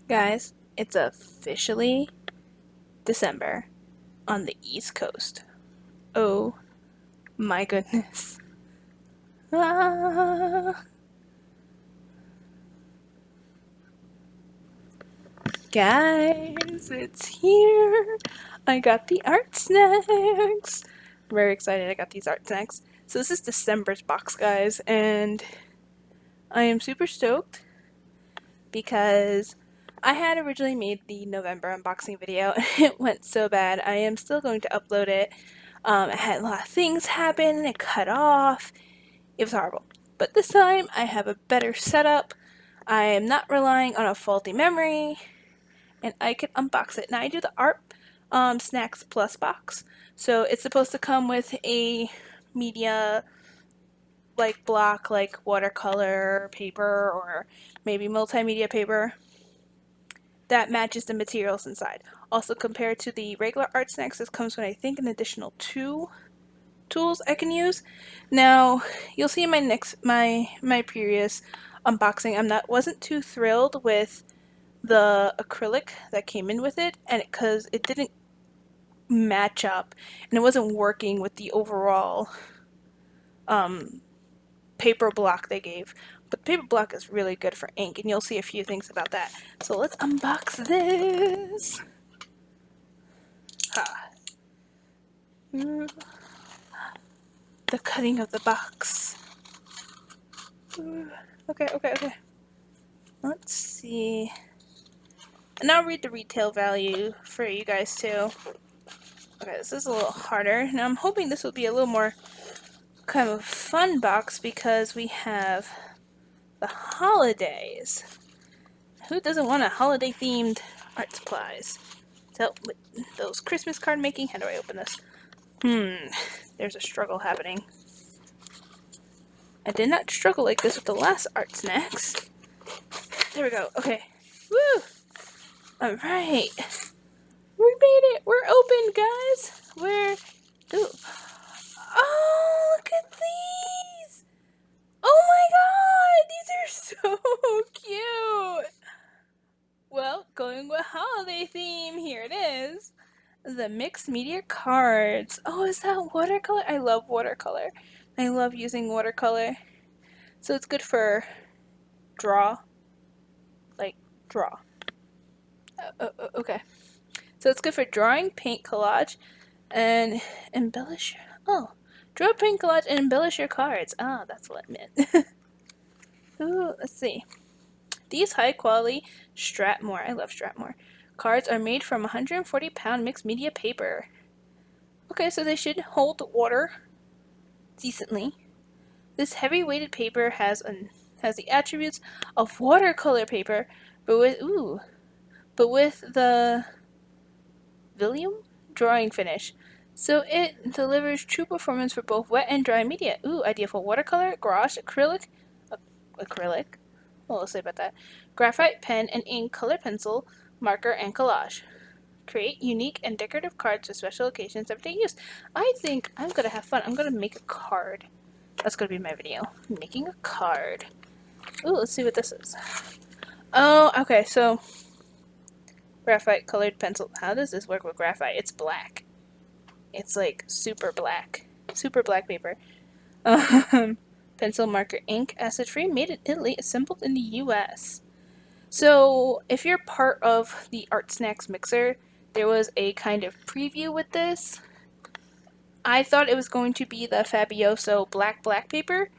Guys, it's officially December on the East Coast. Oh my goodness. Ah. Guys, it's here. I got the Artsnacks. Very excited I got these Artsnacks. So this is December's box, guys, and I am super stoked because I had originally made the November unboxing video and it went so bad. I am still going to upload it. I had a lot of things happen and it cut off. It was horrible. But this time I have a better setup. I am not relying on a faulty memory and I can unbox it. Now I do the Art Snacks Plus box. So it's supposed to come with a media like block like watercolor paper or maybe multimedia paper that matches the materials inside. Also compared to the regular Artsnacks, this comes with I think an additional 2 tools I can use. Now you'll see in my previous unboxing wasn't too thrilled with the acrylic that came in with it, and because it didn't match up and it wasn't working with the overall paper block they gave. But the paper block is really good for ink, and you'll see a few things about that. So let's unbox this. Ah. The cutting of the box. Okay. Let's see. And I'll read the retail value for you guys too. Okay, this is a little harder. Now I'm hoping this will be a little more kind of fun box because we have the holidays. Who doesn't want a holiday themed art supplies? So with those Christmas card making, how do I open this? There's a struggle happening. I did not struggle like this with the last Artsnacks. There we go. Okay. Woo! Alright. We made it! We're open, guys! Ooh. Oh, look at these! Oh my god! These are so cute! Well, going with holiday theme, here it is. The mixed media cards. Oh, is that watercolor? I love watercolor. I love using watercolor. So it's good for draw. Like, draw. Okay. So it's good for drawing, paint, collage, and embellish. Oh, draw, paint, collage, and embellish your cards. Ah, that's what it meant. Ooh, let's see. These high quality Strathmore, I love Strathmore, cards are made from 140-pound mixed media paper. Okay, so they should hold water decently. This heavy weighted paper has the attributes of watercolor paper, but with the Vilium drawing finish. So it delivers true performance for both wet and dry media. Ooh, ideal for watercolor, gouache, acrylic. Well, let's say about that. Graphite, pen, and ink, color pencil, marker, and collage. Create unique and decorative cards for special occasions everyday use. I think I'm gonna have fun. I'm gonna make a card. That's gonna be my video. Making a card. Ooh, let's see what this is. Oh, okay, so graphite colored pencil. How does this work with graphite? It's black. It's like super black paper. Pencil, marker, ink, acid free, made in Italy, assembled in the US. So if you're part of the Artsnacks mixer, there was a kind of preview with this. I thought it was going to be the Fabioso black paper,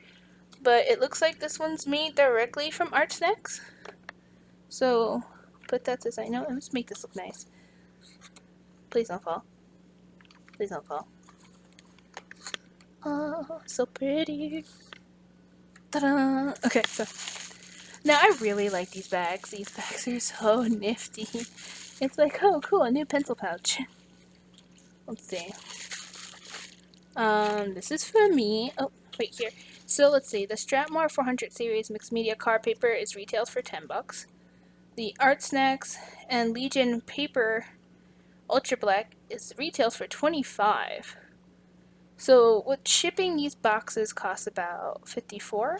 but it looks like this one's made directly from Artsnacks. So put that as I know. Let's make this look nice. Please don't fall. Please don't fall. Oh, so pretty. Ta-da! Okay, so now I really like these bags. These bags are so nifty. It's like, oh, cool, a new pencil pouch. Let's see. This is for me. Oh, wait here. So let's see. The Strathmore 400 series mixed media card paper is retailed for $10. The Artsnacks and Legion paper Ultra Black is retails for $25. So with shipping, these boxes cost about $54,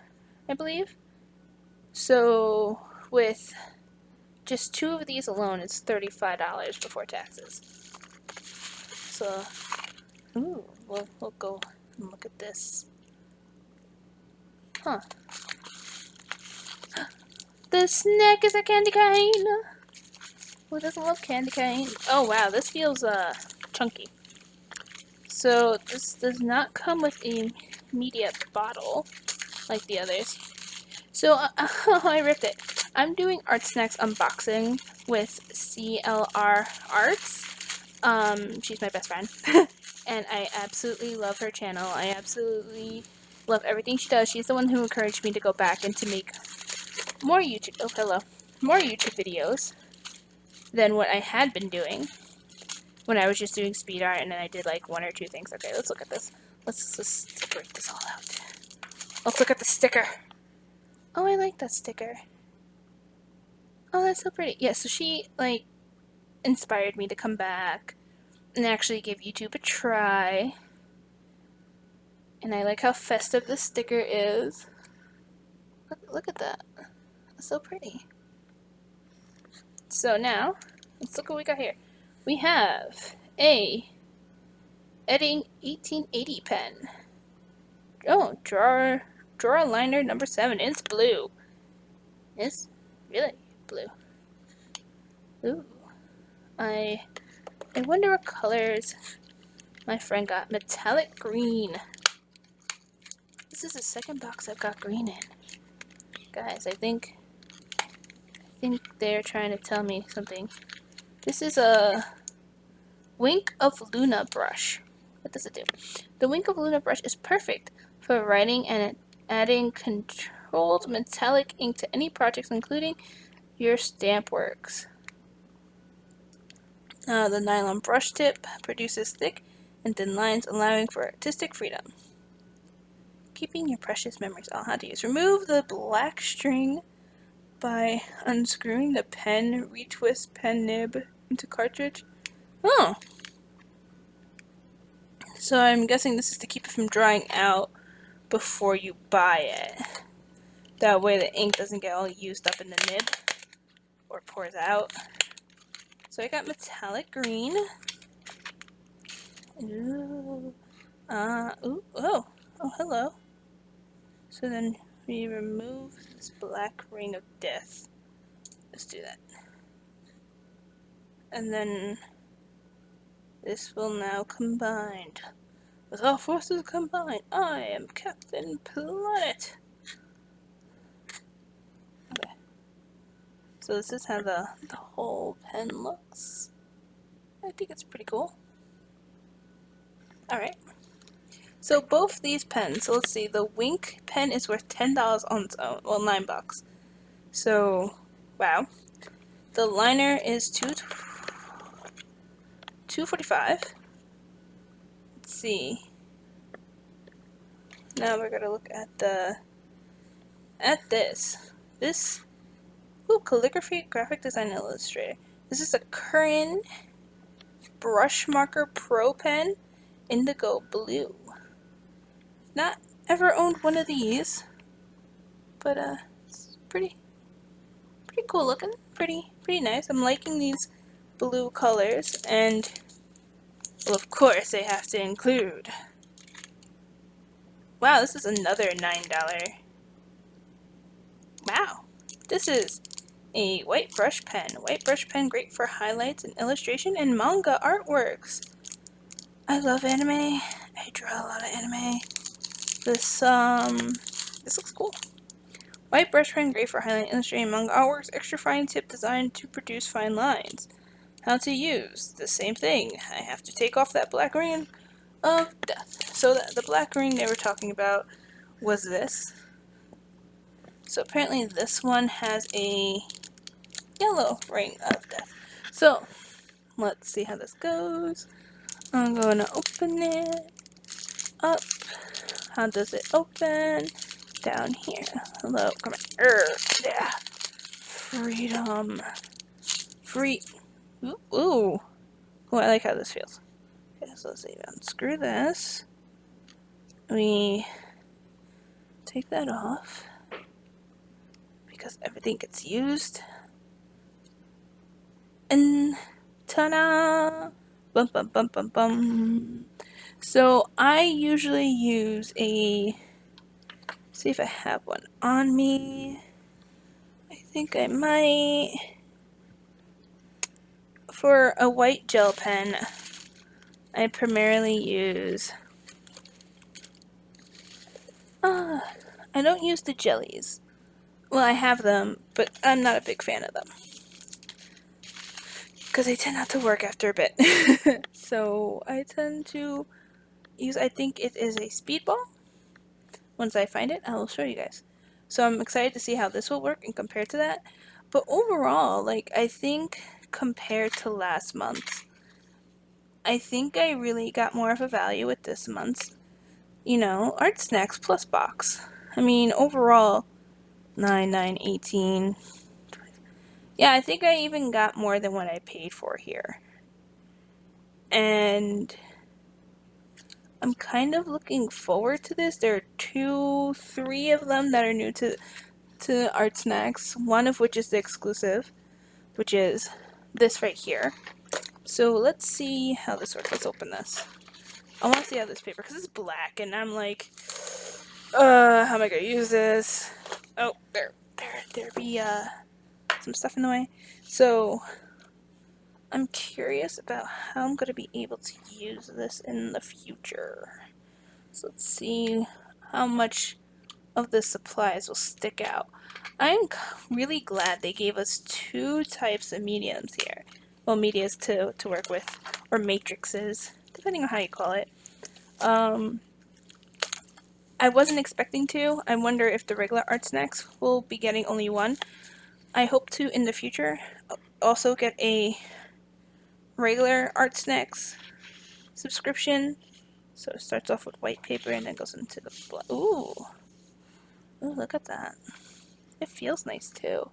I believe. So with just 2 of these alone is $35 before taxes. So, ooh, we'll go and look at this. Huh. The snack is a candy cane! Who doesn't love candy cane? Oh wow, this feels chunky. So this does not come with a media bottle like the others. So I ripped it. I'm doing Artsnacks unboxing with CLR.Arts. She's my best friend. And I absolutely love her channel. I absolutely love everything she does. She's the one who encouraged me to go back and to make more YouTube videos than what I had been doing when I was just doing speed art, and then I did like 1 or 2 things. Okay, let's look at this. Let's just break this all out. Let's look at the sticker. Oh, I like that sticker. Oh, that's so pretty. Yeah, so she like inspired me to come back and actually give YouTube a try. And I like how festive this sticker is. Look at that. That's so pretty. So now, let's look what we got here. We have a Edding 1880 pen. Oh, drawer liner number 7. It's blue. It's really blue. Ooh. I wonder what colors my friend got. Metallic green. This is the second box I've got green in. Guys, I think they're trying to tell me something. This is a Wink of Luna brush. What does it do? The Wink of Luna brush is perfect for writing and adding controlled metallic ink to any projects, including your stamp works. The nylon brush tip produces thick and thin lines, allowing for artistic freedom. Keeping your precious memories. All how to use. Remove the black string by unscrewing the pen. Retwist pen nib into cartridge. Oh. So I'm guessing this is to keep it from drying out before you buy it. That way the ink doesn't get all used up in the nib or pours out. So I got metallic green. Ooh. Oh, hello. So then we remove this black ring of death. Let's do that. And then this will now combine. With all forces combined, I am Captain Planet. Okay. So this is how the whole pen looks. I think it's pretty cool. Alright. So both these pens, so let's see, the Wink pen is worth $10 on its own. Well, $9. So, wow. The liner is $2.45. Let's see. Now we're gonna look at this. Calligraphy, graphic design, and illustrator. This is a Curran Brush Marker Pro pen, indigo blue. Not ever owned one of these, but it's pretty cool looking. Pretty nice. I'm liking these blue colors, and well, of course they have to include. Wow, this is another $9. Wow, this is a white brush pen. White brush pen, great for highlights and illustration and manga artworks. I love anime. I draw a lot of anime. This looks cool. White brush pen, great for highlighting, illustrating manga artworks. Extra fine tip designed to produce fine lines. How to use. The same thing. I have to take off that black ring of death. So the black ring they were talking about was this. So apparently this one has a yellow ring of death. So let's see how this goes. I'm going to open it up. How does it open? Down here. Hello, come here. Yeah. Freedom. Free. Ooh. Oh, I like how this feels. Okay, so let's see. Unscrew this. We take that off because everything gets used. And ta-da! Bum bum bum bum bum. So I usually use a, see if I have one on me. I think I might. For a white gel pen, I primarily use, I don't use the jellies. Well, I have them, but I'm not a big fan of them. Because they tend not to work after a bit. So I tend to use, I think it is a speedball. Once I find it, I will show you guys. So I'm excited to see how this will work and compare to that. But overall, like, I think compared to last month, I think I really got more of a value with this month's, Artsnacks Plus box. I mean, overall, 9, 9, 18. Yeah, I think I even got more than what I paid for here. And I'm kind of looking forward to this. There are 2, 3 of them that are new to Artsnacks, one of which is the exclusive, which is this right here. So let's see how this works. Let's open this. I want to see how this paper, because it's black, and I'm like, how am I going to use this? Oh, there be, some stuff in the way. So, I'm curious about how I'm going to be able to use this in the future. So let's see how much of the supplies will stick out. I'm really glad they gave us 2 types of mediums here. Well, medias to work with, or matrices, depending on how you call it. I wasn't expecting to. I wonder if the regular Artsnacks will be getting only one. I hope to, in the future, also get a regular Artsnacks subscription. So it starts off with white paper and then goes into the black. Ooh, look at that. It feels nice too.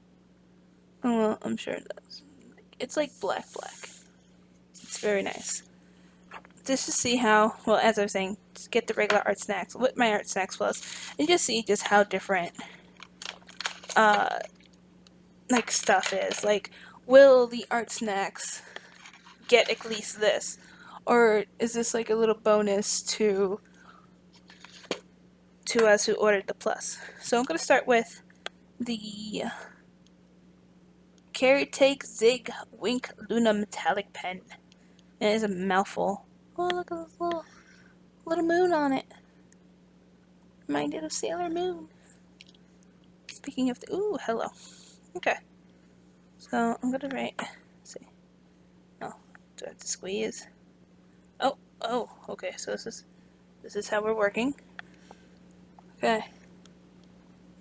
Oh, well, I'm sure it does. It's like black. It's very nice. Just to see how, well, as I was saying, just get the regular Artsnacks with my Artsnacks Plus, and just see just how different, like, stuff is. Like, will the Artsnacks get at least this? Or is this like a little bonus to us who ordered the Plus? So I'm going to start with the Carry Take Zig Wink Luna Metallic Pen. And it is a mouthful. Oh, look at this little moon on it. Reminded of Sailor Moon. Speaking of the, ooh, hello. Okay. So I'm gonna write, let's see. Oh, do I have to squeeze? Oh, okay, so this is how we're working. Okay.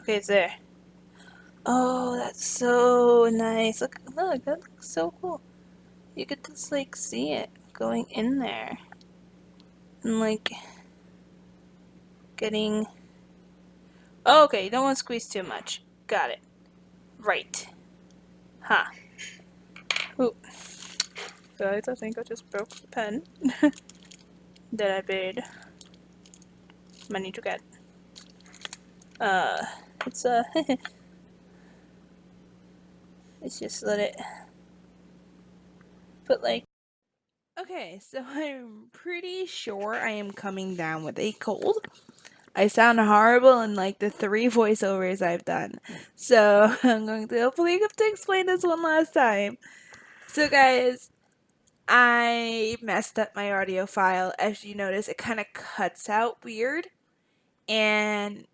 Okay, it's there. Oh, that's so nice. Look, that looks so cool. You could just, like, see it going in there. And, like, getting... Oh, okay, you don't want to squeeze too much. Got it. Right. Huh. Ooh. Guys, I think I just broke the pen that I paid money to get. It's let's just let it put, like... Okay, so I'm pretty sure I am coming down with a cold. I sound horrible in like the 3 voiceovers I've done. So I'm going to hopefully have to explain this one last time. So guys, I messed up my audio file. As you notice, it kind of cuts out weird. And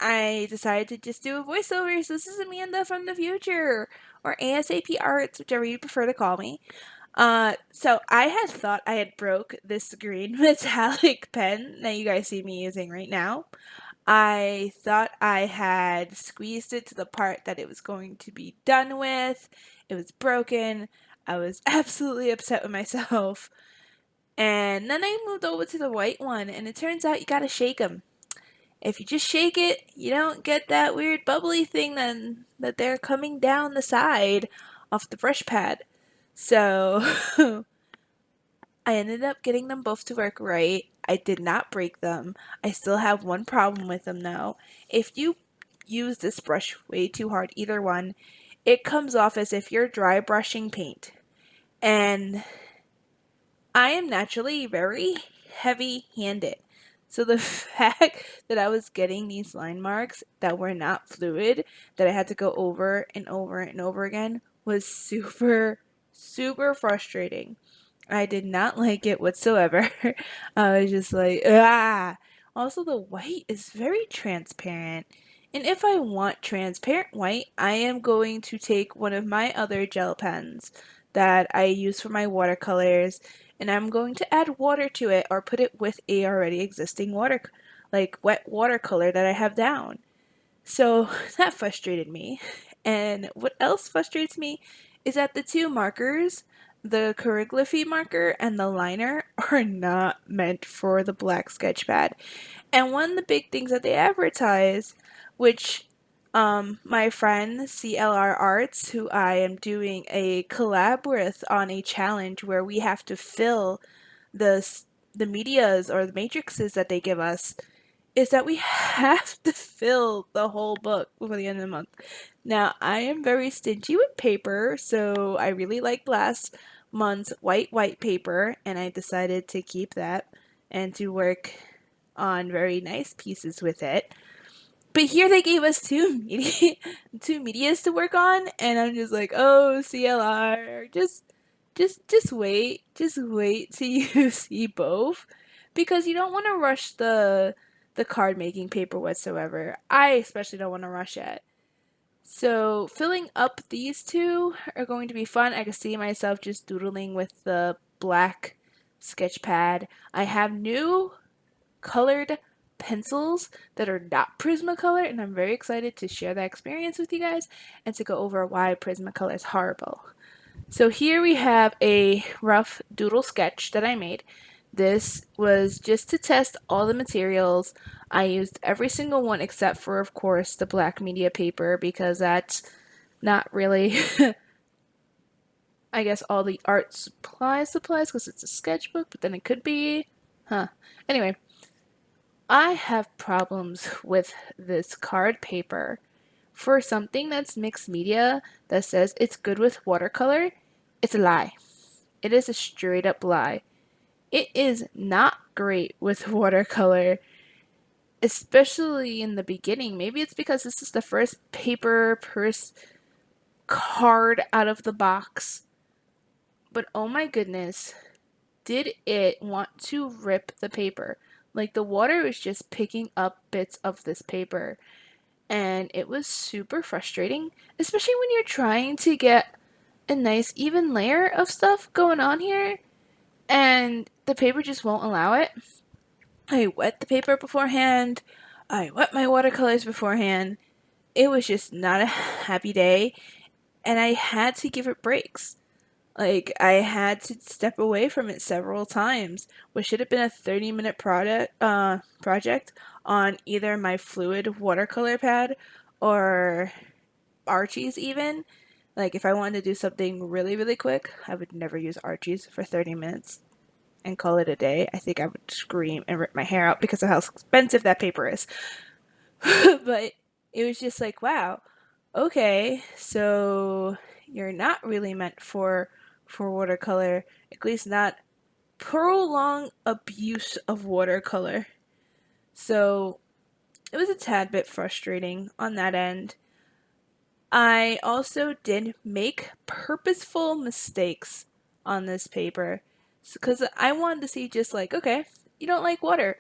I decided to just do a voiceover. So this is Amanda from the future, or ASAP Arts, whichever you prefer to call me. So I had thought I had broke this green metallic pen that you guys see me using right now. I thought I had squeezed it to the part that it was going to be done with. It was broken. I was absolutely upset with myself. And then I moved over to the white one, and it turns out you gotta shake them. If you just shake it, you don't get that weird bubbly thing then that they're coming down the side off the brush pad. So I ended up getting them both to work right. I did not break them. I still have one problem with them though. If you use this brush way too hard, either one, it comes off as if you're dry brushing paint. And I am naturally very heavy-handed. So the fact that I was getting these line marks that were not fluid, that I had to go over and over and over again, was super, super frustrating. I did not like it whatsoever. I was just like, ah. Also, the white is very transparent. And if I want transparent white, I am going to take one of my other gel pens that I use for my watercolors, and I'm going to add water to it or put it with a already existing like wet watercolor that I have down. So that frustrated me. And what else frustrates me is that the two markers, the calligraphy marker and the liner, are not meant for the black sketch pad. And one of the big things that they advertise, which my friend CLR.Arts, who I am doing a collab with on a challenge where we have to fill the the medias or the matrices that they give us, is that we have to fill the whole book before the end of the month. Now, I am very stingy with paper, so I really liked last month's white paper, and I decided to keep that and to work on very nice pieces with it. But here they gave us two medias to work on, and I'm just like, oh, CLR, just wait till you see both, because you don't want to rush the card making paper whatsoever. I especially don't want to rush it. So filling up these two are going to be fun. I can see myself just doodling with the black sketch pad. I have new colored pencils that are not Prismacolor, and I'm very excited to share that experience with you guys and to go over why Prismacolor is horrible. So here we have a rough doodle sketch that I made. This was just to test all the materials. I used every single one except for, of course, the black media paper, because that's not really I guess all the art supplies because it's a sketchbook, but then it could be, huh. Anyway, I have problems with this card paper. For something that's mixed media that says it's good with watercolor, it's a lie. It is a straight up lie. It is not great with watercolor, especially in the beginning. Maybe it's because this is the first paper purse card out of the box. But oh my goodness, did it want to rip the paper? Like, the water was just picking up bits of this paper, and it was super frustrating, especially when you're trying to get a nice even layer of stuff going on here, and the paper just won't allow it. I wet the paper beforehand, I wet my watercolors beforehand. It was just not a happy day, and I had to give it breaks. Like, I had to step away from it several times. What should have been a 30-minute project on either my fluid watercolor pad or Archie's even. Like, if I wanted to do something really, really quick, I would never use Archie's for 30 minutes and call it a day. I think I would scream and rip my hair out because of how expensive that paper is. But it was just like, wow, okay, so you're not really meant for watercolor, at least not prolonged abuse of watercolor. So it was a tad bit frustrating on that end. I also did make purposeful mistakes on this paper because I wanted to see, just like, okay, you don't like water,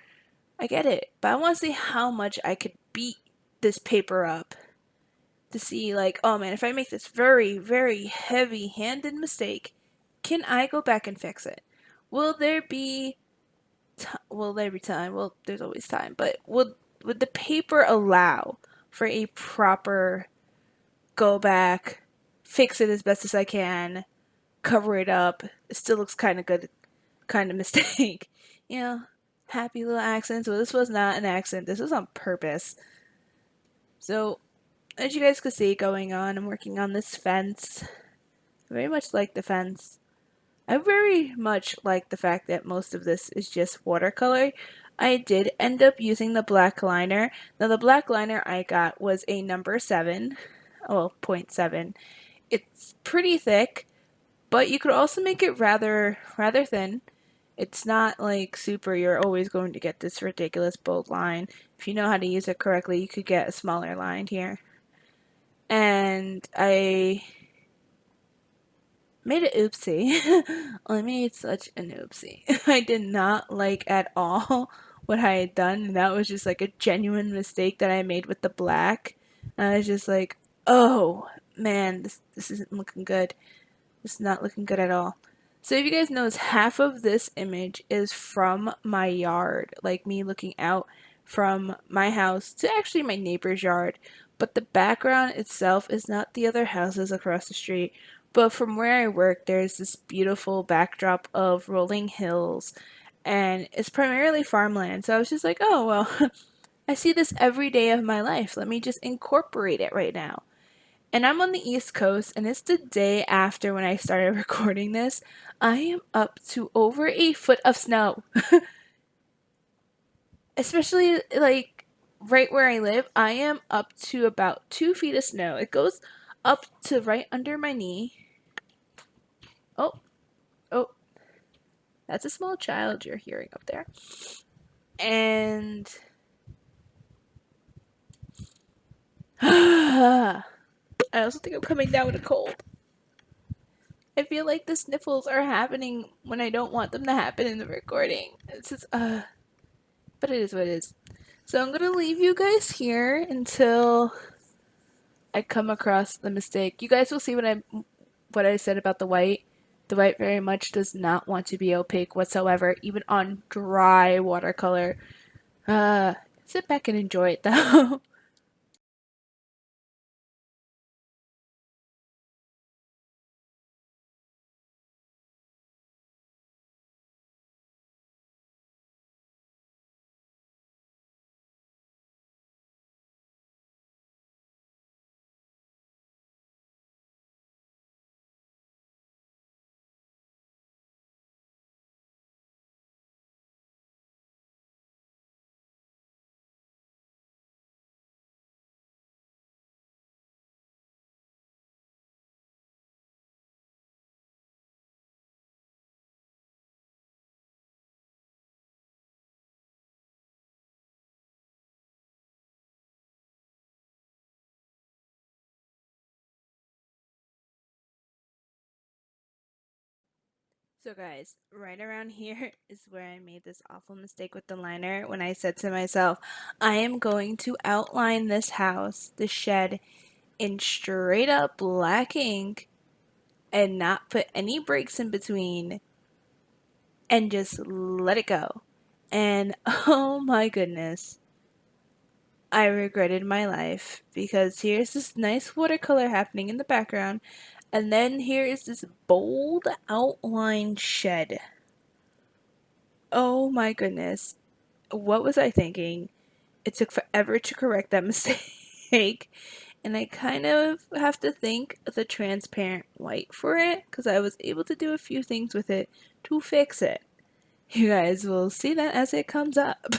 I get it, but I want to see how much I could beat this paper up to see, like, oh man, if I make this very, very heavy handed mistake, can I go back and fix it? Will there be will there be time? Well, there's always time, but would the paper allow for a proper go back, fix it as best as I can, cover it up? It still looks kind of good, kind of mistake. You know, happy little accidents. Well, this was not an accident. This was on purpose. So, as you guys can see going on, I'm working on this fence. I very much like the fence. I very much like the fact that most of this is just watercolor. I did end up using the black liner. Now, the black liner I got was a number 7, well, 0.7. It's pretty thick, but you could also make it rather thin. It's not like super, you're always going to get this ridiculous bold line. If you know how to use it correctly, you could get a smaller line here. And I made an oopsie. I made such an oopsie. I did not like at all what I had done, and that was just like a genuine mistake that I made with the black. And I was just like, oh man, this isn't looking good. It's not looking good at all. So if you guys notice, half of this image is from my yard, like me looking out from my house to actually my neighbor's yard. But the background itself is not the other houses across the street. But from where I work, there's this beautiful backdrop of rolling hills, and it's primarily farmland. So I was just like, oh, well, I see this every day of my life. Let me just incorporate it right now. And I'm on the East Coast, and it's the day after when I started recording this. I am up to over 8 foot of snow. Especially, like, right where I live, I am up to about 2 feet of snow. It goes up to right under my knee. Oh, oh, that's a small child you're hearing up there. And I also think I'm coming down with a cold. I feel like the sniffles are happening when I don't want them to happen in the recording. It's just, but it is what it is. So I'm gonna leave you guys here until I come across the mistake. You guys will see what I said about the white. The white very much does not want to be opaque whatsoever, even on dry watercolor. Sit back and enjoy it though. So guys, right around here is where I made this awful mistake with the liner when I said to myself, I am going to outline this house, the shed, in straight up black ink and not put any breaks in between and just let it go. And oh my goodness, I regretted my life because here's this nice watercolor happening in the background, and then here is this bold outline shed. Oh my goodness. What was I thinking? It took forever to correct that mistake. And I kind of have to thank the transparent white for it because I was able to do a few things with it to fix it. You guys will see that as it comes up.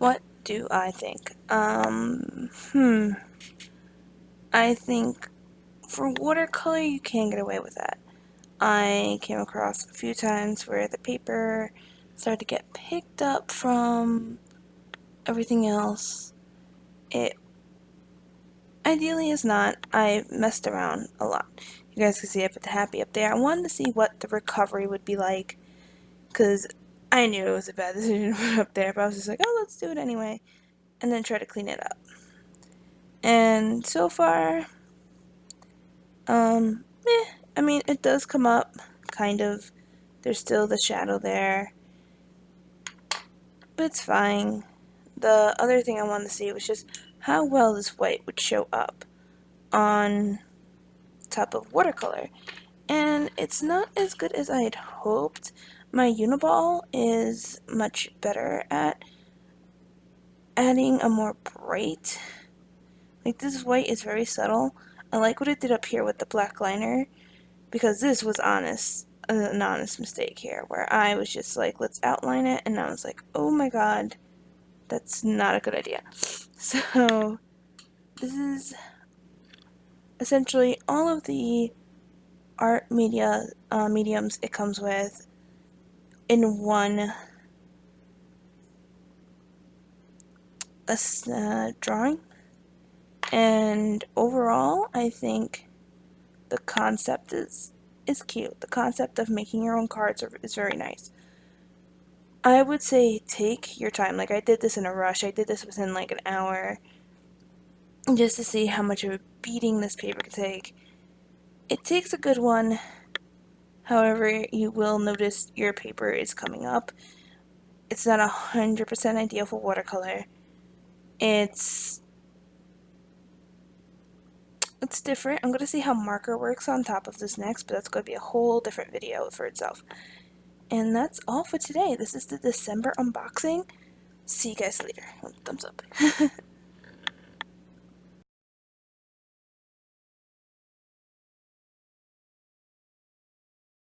What do I think? I think for watercolor you can get away with that. I came across a few times where the paper started to get picked up from everything else. It ideally is not. I messed around a lot. You guys can see I put the happy up there. I wanted to see what the recovery would be like, because I knew it was a bad decision to put it up there, but I was just like, oh, let's do it anyway, and then try to clean it up. And so far, I mean, it does come up, kind of. There's still the shadow there, but it's fine. The other thing I wanted to see was just how well this white would show up on top of watercolor. And it's not as good as I had hoped. My Uniball is much better at adding a more bright, like this white is very subtle. I like what it did up here with the black liner, because this was an honest mistake here, where I was just like, let's outline it, and I was like, oh my god, that's not a good idea. So this is essentially all of the art mediums it comes with in one drawing. And overall, I think the concept is cute. The concept of making your own cards is very nice. I would say take your time. Like, I did this in a rush. I did this within like an hour, just to see how much of a beating this paper can take. It takes a good one. However, you will notice your paper is coming up. It's not 100% ideal for watercolor. It's different. I'm going to see how marker works on top of this next, but that's going to be a whole different video for itself. And that's all for today. This is the December unboxing. See you guys later. Thumbs up.